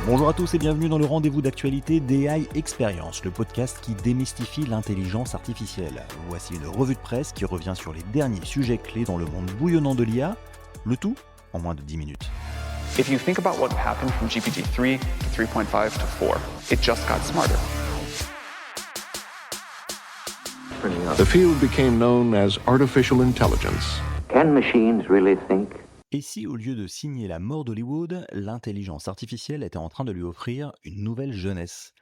Bonjour à tous et bienvenue dans le rendez-vous d'actualité d'AI Experience, le podcast qui démystifie l'intelligence artificielle. Voici une revue de presse qui revient sur les derniers sujets clés dans le monde bouillonnant de l'IA, le tout en moins de 10 minutes. If you think about what happened from GPT-3 to 3.5 to 4, it just got smarter. The field became known as artificial intelligence. Can machines really think? Et si, au lieu de signer la mort d'Hollywood, l'intelligence artificielle était en train de lui offrir une nouvelle jeunesse?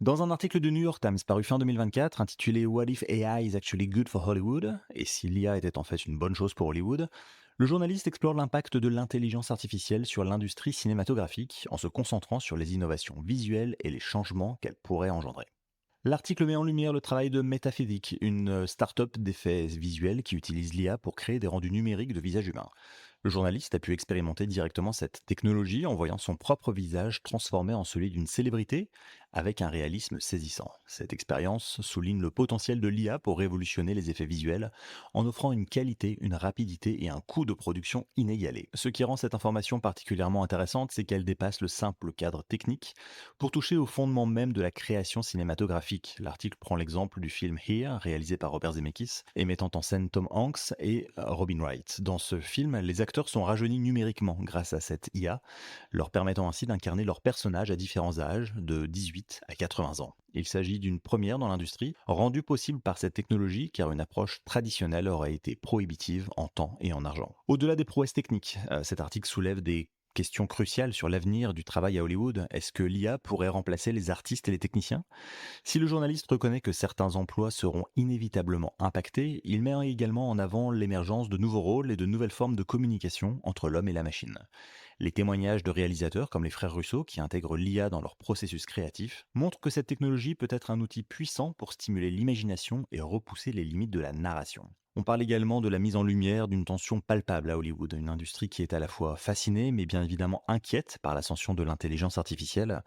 Dans un article de New York Times paru fin 2024 intitulé What if AI is actually good for Hollywood? Et si l'IA était en fait une bonne chose pour Hollywood? Le journaliste explore l'impact de l'intelligence artificielle sur l'industrie cinématographique en se concentrant sur les innovations visuelles et les changements qu'elle pourrait engendrer. L'article met en lumière le travail de Metaphysic, une start-up d'effets visuels qui utilise l'IA pour créer des rendus numériques de visages humains. Le journaliste a pu expérimenter directement cette technologie en voyant son propre visage transformé en celui d'une célébrité avec un réalisme saisissant. Cette expérience souligne le potentiel de l'IA pour révolutionner les effets visuels en offrant une qualité, une rapidité et un coût de production inégalés. Ce qui rend cette information particulièrement intéressante, c'est qu'elle dépasse le simple cadre technique pour toucher au fondement même de la création cinématographique. L'article prend l'exemple du film Here, réalisé par Robert Zemeckis et mettant en scène Tom Hanks et Robin Wright. Dans ce film, les acteurs sont rajeunis numériquement grâce à cette IA, leur permettant ainsi d'incarner leurs personnages à différents âges, de 18 à 80 ans. Il s'agit d'une première dans l'industrie, rendue possible par cette technologie car une approche traditionnelle aurait été prohibitive en temps et en argent. Au-delà des prouesses techniques, cet article soulève des questions cruciales sur l'avenir du travail à Hollywood. Est-ce que l'IA pourrait remplacer les artistes et les techniciens? Si le journaliste reconnaît que certains emplois seront inévitablement impactés, il met également en avant l'émergence de nouveaux rôles et de nouvelles formes de communication entre l'homme et la machine. Les témoignages de réalisateurs comme les frères Russo, qui intègrent l'IA dans leur processus créatif, montrent que cette technologie peut être un outil puissant pour stimuler l'imagination et repousser les limites de la narration. On parle également de la mise en lumière d'une tension palpable à Hollywood, une industrie qui est à la fois fascinée mais bien évidemment inquiète par l'ascension de l'intelligence artificielle.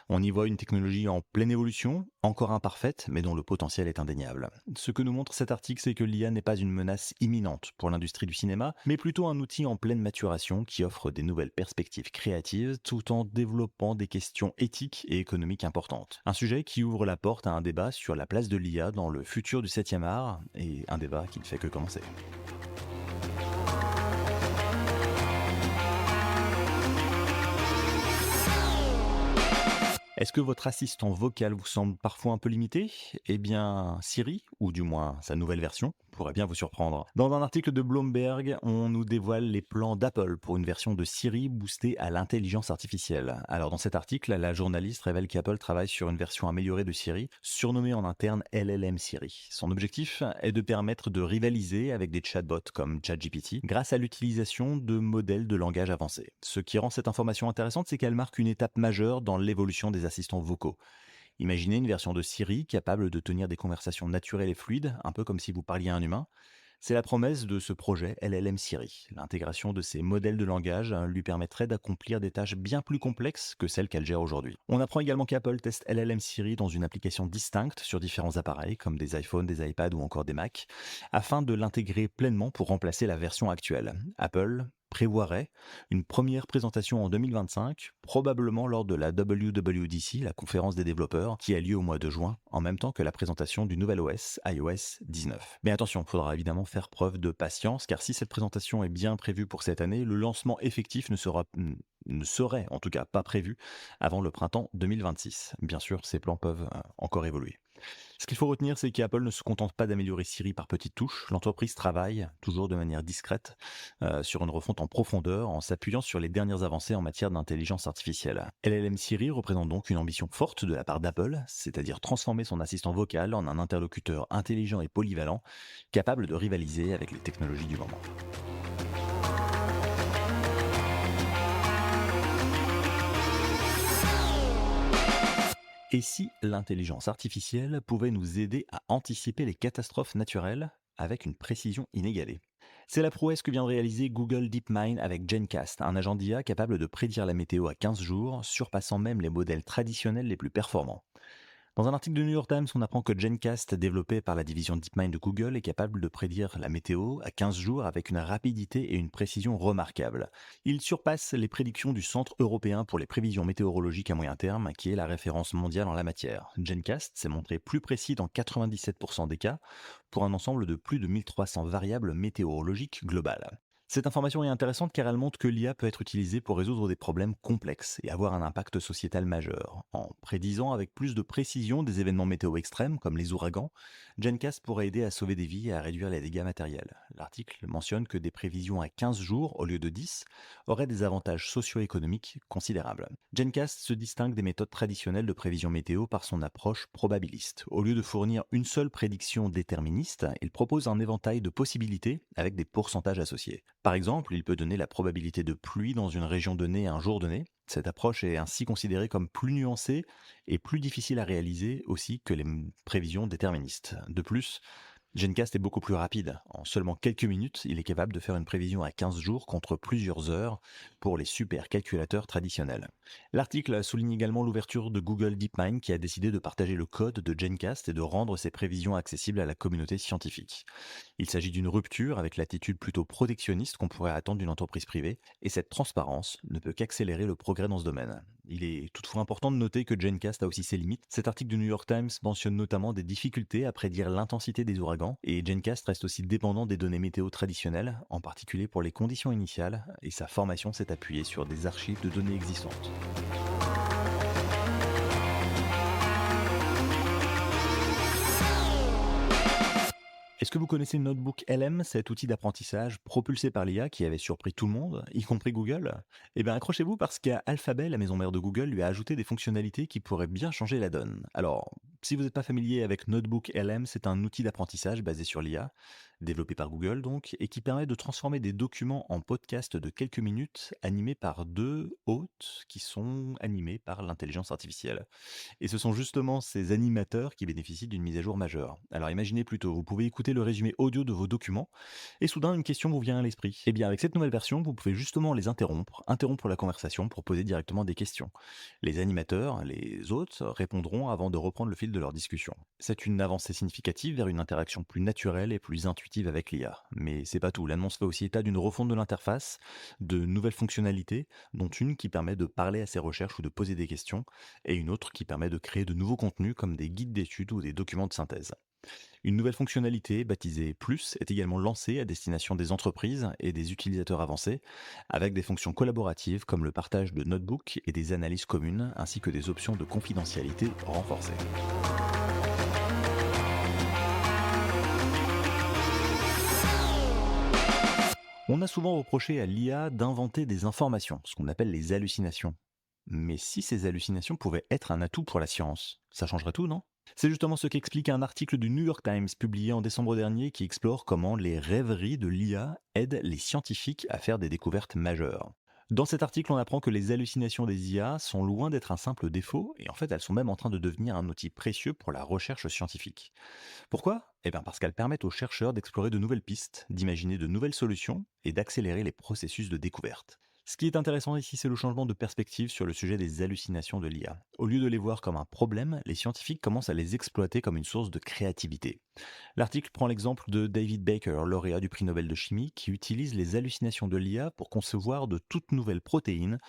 On y voit une technologie en pleine évolution, encore imparfaite, mais dont le potentiel est indéniable. Ce que nous montre cet article, c'est que l'IA n'est pas une menace imminente pour l'industrie du cinéma, mais plutôt un outil en pleine maturation qui offre des nouvelles perspectives créatives tout en développant des questions éthiques et économiques importantes. Un sujet qui ouvre la porte à un débat sur la place de l'IA dans le futur du 7e art, et un débat qui ne fait que commencer. Est-ce que votre assistant vocal vous semble parfois un peu limité? Eh bien, Siri, ou du moins sa nouvelle version, pourrait bien vous surprendre. Dans un article de Bloomberg, on nous dévoile les plans d'Apple pour une version de Siri boostée à l'intelligence artificielle. Alors dans cet article, la journaliste révèle qu'Apple travaille sur une version améliorée de Siri, surnommée en interne LLM Siri. Son objectif est de permettre de rivaliser avec des chatbots comme ChatGPT grâce à l'utilisation de modèles de langage avancés. Ce qui rend cette information intéressante, c'est qu'elle marque une étape majeure dans l'évolution des assistants vocaux. Imaginez une version de Siri capable de tenir des conversations naturelles et fluides, un peu comme si vous parliez à un humain. C'est la promesse de ce projet LLM Siri. L'intégration de ces modèles de langage lui permettrait d'accomplir des tâches bien plus complexes que celles qu'elle gère aujourd'hui. On apprend également qu'Apple teste LLM Siri dans une application distincte sur différents appareils comme des iPhones, des iPads ou encore des Macs, afin de l'intégrer pleinement pour remplacer la version actuelle. Apple prévoirait une première présentation en 2025, probablement lors de la WWDC, la conférence des développeurs, qui a lieu au mois de juin, en même temps que la présentation du nouvel OS, iOS 19. Mais attention, il faudra évidemment faire preuve de patience, car si cette présentation est bien prévue pour cette année, le lancement effectif ne serait en tout cas pas prévu avant le printemps 2026. Bien sûr, ces plans peuvent encore évoluer. Ce qu'il faut retenir, c'est qu'Apple ne se contente pas d'améliorer Siri par petites touches. L'entreprise travaille, toujours de manière discrète, sur une refonte en profondeur en s'appuyant sur les dernières avancées en matière d'intelligence artificielle. LLM Siri représente donc une ambition forte de la part d'Apple, c'est-à-dire transformer son assistant vocal en un interlocuteur intelligent et polyvalent, capable de rivaliser avec les technologies du moment. Et si l'intelligence artificielle pouvait nous aider à anticiper les catastrophes naturelles avec une précision inégalée? C'est la prouesse que vient de réaliser Google DeepMind avec Gencast, un agent d'IA capable de prédire la météo à 15 jours, surpassant même les modèles traditionnels les plus performants. Dans un article de New York Times, on apprend que Gencast, développé par la division DeepMind de Google, est capable de prédire la météo à 15 jours avec une rapidité et une précision remarquables. Il surpasse les prédictions du Centre européen pour les prévisions météorologiques à moyen terme, qui est la référence mondiale en la matière. Gencast s'est montré plus précis dans 97% des cas, pour un ensemble de plus de 1300 variables météorologiques globales. Cette information est intéressante car elle montre que l'IA peut être utilisée pour résoudre des problèmes complexes et avoir un impact sociétal majeur. En prédisant avec plus de précision des événements météo extrêmes comme les ouragans, Gencast pourrait aider à sauver des vies et à réduire les dégâts matériels. L'article mentionne que des prévisions à 15 jours au lieu de 10 auraient des avantages socio-économiques considérables. Gencast se distingue des méthodes traditionnelles de prévision météo par son approche probabiliste. Au lieu de fournir une seule prédiction déterministe, il propose un éventail de possibilités avec des pourcentages associés. Par exemple, il peut donner la probabilité de pluie dans une région donnée à un jour donné. Cette approche est ainsi considérée comme plus nuancée et plus difficile à réaliser aussi que les prévisions déterministes. De plus, Gencast est beaucoup plus rapide. En seulement quelques minutes, il est capable de faire une prévision à 15 jours contre plusieurs heures pour les supercalculateurs traditionnels. L'article souligne également l'ouverture de Google DeepMind qui a décidé de partager le code de Gencast et de rendre ses prévisions accessibles à la communauté scientifique. Il s'agit d'une rupture avec l'attitude plutôt protectionniste qu'on pourrait attendre d'une entreprise privée, et cette transparence ne peut qu'accélérer le progrès dans ce domaine. Il est toutefois important de noter que Gencast a aussi ses limites. Cet article du New York Times mentionne notamment des difficultés à prédire l'intensité des ouragans, et Gencast reste aussi dépendant des données météo traditionnelles, en particulier pour les conditions initiales, et sa formation s'est appuyée sur des archives de données existantes. Est-ce que vous connaissez Notebook LM, cet outil d'apprentissage propulsé par l'IA qui avait surpris tout le monde, y compris Google? Eh bien, accrochez-vous parce qu'Alphabet, la maison mère de Google, lui a ajouté des fonctionnalités qui pourraient bien changer la donne. Alors, si vous n'êtes pas familier avec Notebook LM, c'est un outil d'apprentissage basé sur l'IA, développé par Google donc, et qui permet de transformer des documents en podcasts de quelques minutes animés par deux hôtes qui sont animés par l'intelligence artificielle. Et ce sont justement ces animateurs qui bénéficient d'une mise à jour majeure. Alors imaginez plutôt, vous pouvez écouter le résumé audio de vos documents, et soudain une question vous vient à l'esprit. Et bien avec cette nouvelle version, vous pouvez justement les interrompre la conversation pour poser directement des questions. Les animateurs, les hôtes, répondront avant de reprendre le fil de leur discussion. C'est une avancée significative vers une interaction plus naturelle et plus intuitive avec l'IA. Mais c'est pas tout, l'annonce fait aussi état d'une refonte de l'interface, de nouvelles fonctionnalités, dont une qui permet de parler à ses recherches ou de poser des questions, et une autre qui permet de créer de nouveaux contenus comme des guides d'études ou des documents de synthèse. Une nouvelle fonctionnalité, baptisée Plus, est également lancée à destination des entreprises et des utilisateurs avancés, avec des fonctions collaboratives comme le partage de notebooks et des analyses communes, ainsi que des options de confidentialité renforcées. On a souvent reproché à l'IA d'inventer des informations, ce qu'on appelle les hallucinations. Mais si ces hallucinations pouvaient être un atout pour la science, ça changerait tout, non? C'est justement ce qu'explique un article du New York Times publié en décembre dernier qui explore comment les rêveries de l'IA aident les scientifiques à faire des découvertes majeures. Dans cet article, on apprend que les hallucinations des IA sont loin d'être un simple défaut, et en fait elles sont même en train de devenir un outil précieux pour la recherche scientifique. Pourquoi? Eh bien parce qu'elles permettent aux chercheurs d'explorer de nouvelles pistes, d'imaginer de nouvelles solutions et d'accélérer les processus de découverte. Ce qui est intéressant ici, c'est le changement de perspective sur le sujet des hallucinations de l'IA. Au lieu de les voir comme un problème, les scientifiques commencent à les exploiter comme une source de créativité. L'article prend l'exemple de David Baker, lauréat du prix Nobel de chimie, qui utilise les hallucinations de l'IA pour concevoir de toutes nouvelles protéines,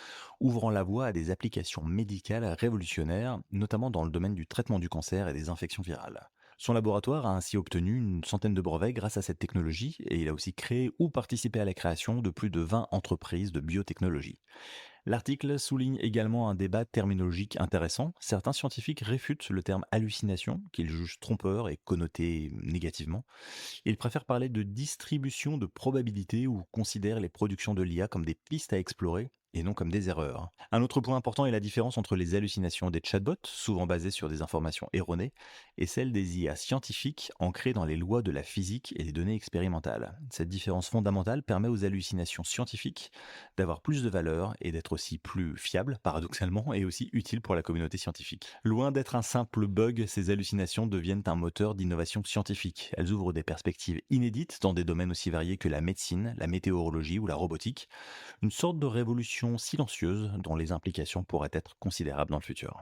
ouvrant la voie à des applications médicales révolutionnaires, notamment dans le domaine du traitement du cancer et des infections virales. Son laboratoire a ainsi obtenu une centaine de brevets grâce à cette technologie et il a aussi créé ou participé à la création de plus de 20 entreprises de biotechnologie. L'article souligne également un débat terminologique intéressant. Certains scientifiques réfutent le terme hallucination, qu'ils jugent trompeur et connoté négativement. Ils préfèrent parler de distribution de probabilités ou considèrent les productions de l'IA comme des pistes à explorer et non comme des erreurs. Un autre point important est la différence entre les hallucinations des chatbots, souvent basées sur des informations erronées, et celles des IA scientifiques ancrées dans les lois de la physique et des données expérimentales. Cette différence fondamentale permet aux hallucinations scientifiques d'avoir plus de valeur et d'être aussi plus fiables, paradoxalement, et aussi utiles pour la communauté scientifique. Loin d'être un simple bug, ces hallucinations deviennent un moteur d'innovation scientifique. Elles ouvrent des perspectives inédites dans des domaines aussi variés que la médecine, la météorologie ou la robotique. Une sorte de révolution silencieuse dont les implications pourraient être considérables dans le futur.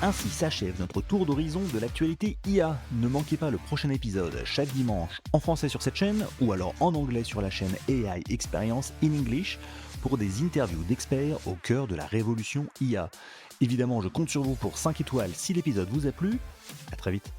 Ainsi s'achève notre tour d'horizon de l'actualité IA. Ne manquez pas le prochain épisode chaque dimanche en français sur cette chaîne ou alors en anglais sur la chaîne AI Experience in English pour des interviews d'experts au cœur de la révolution IA. Évidemment, je compte sur vous pour 5 étoiles si l'épisode vous a plu. À très vite.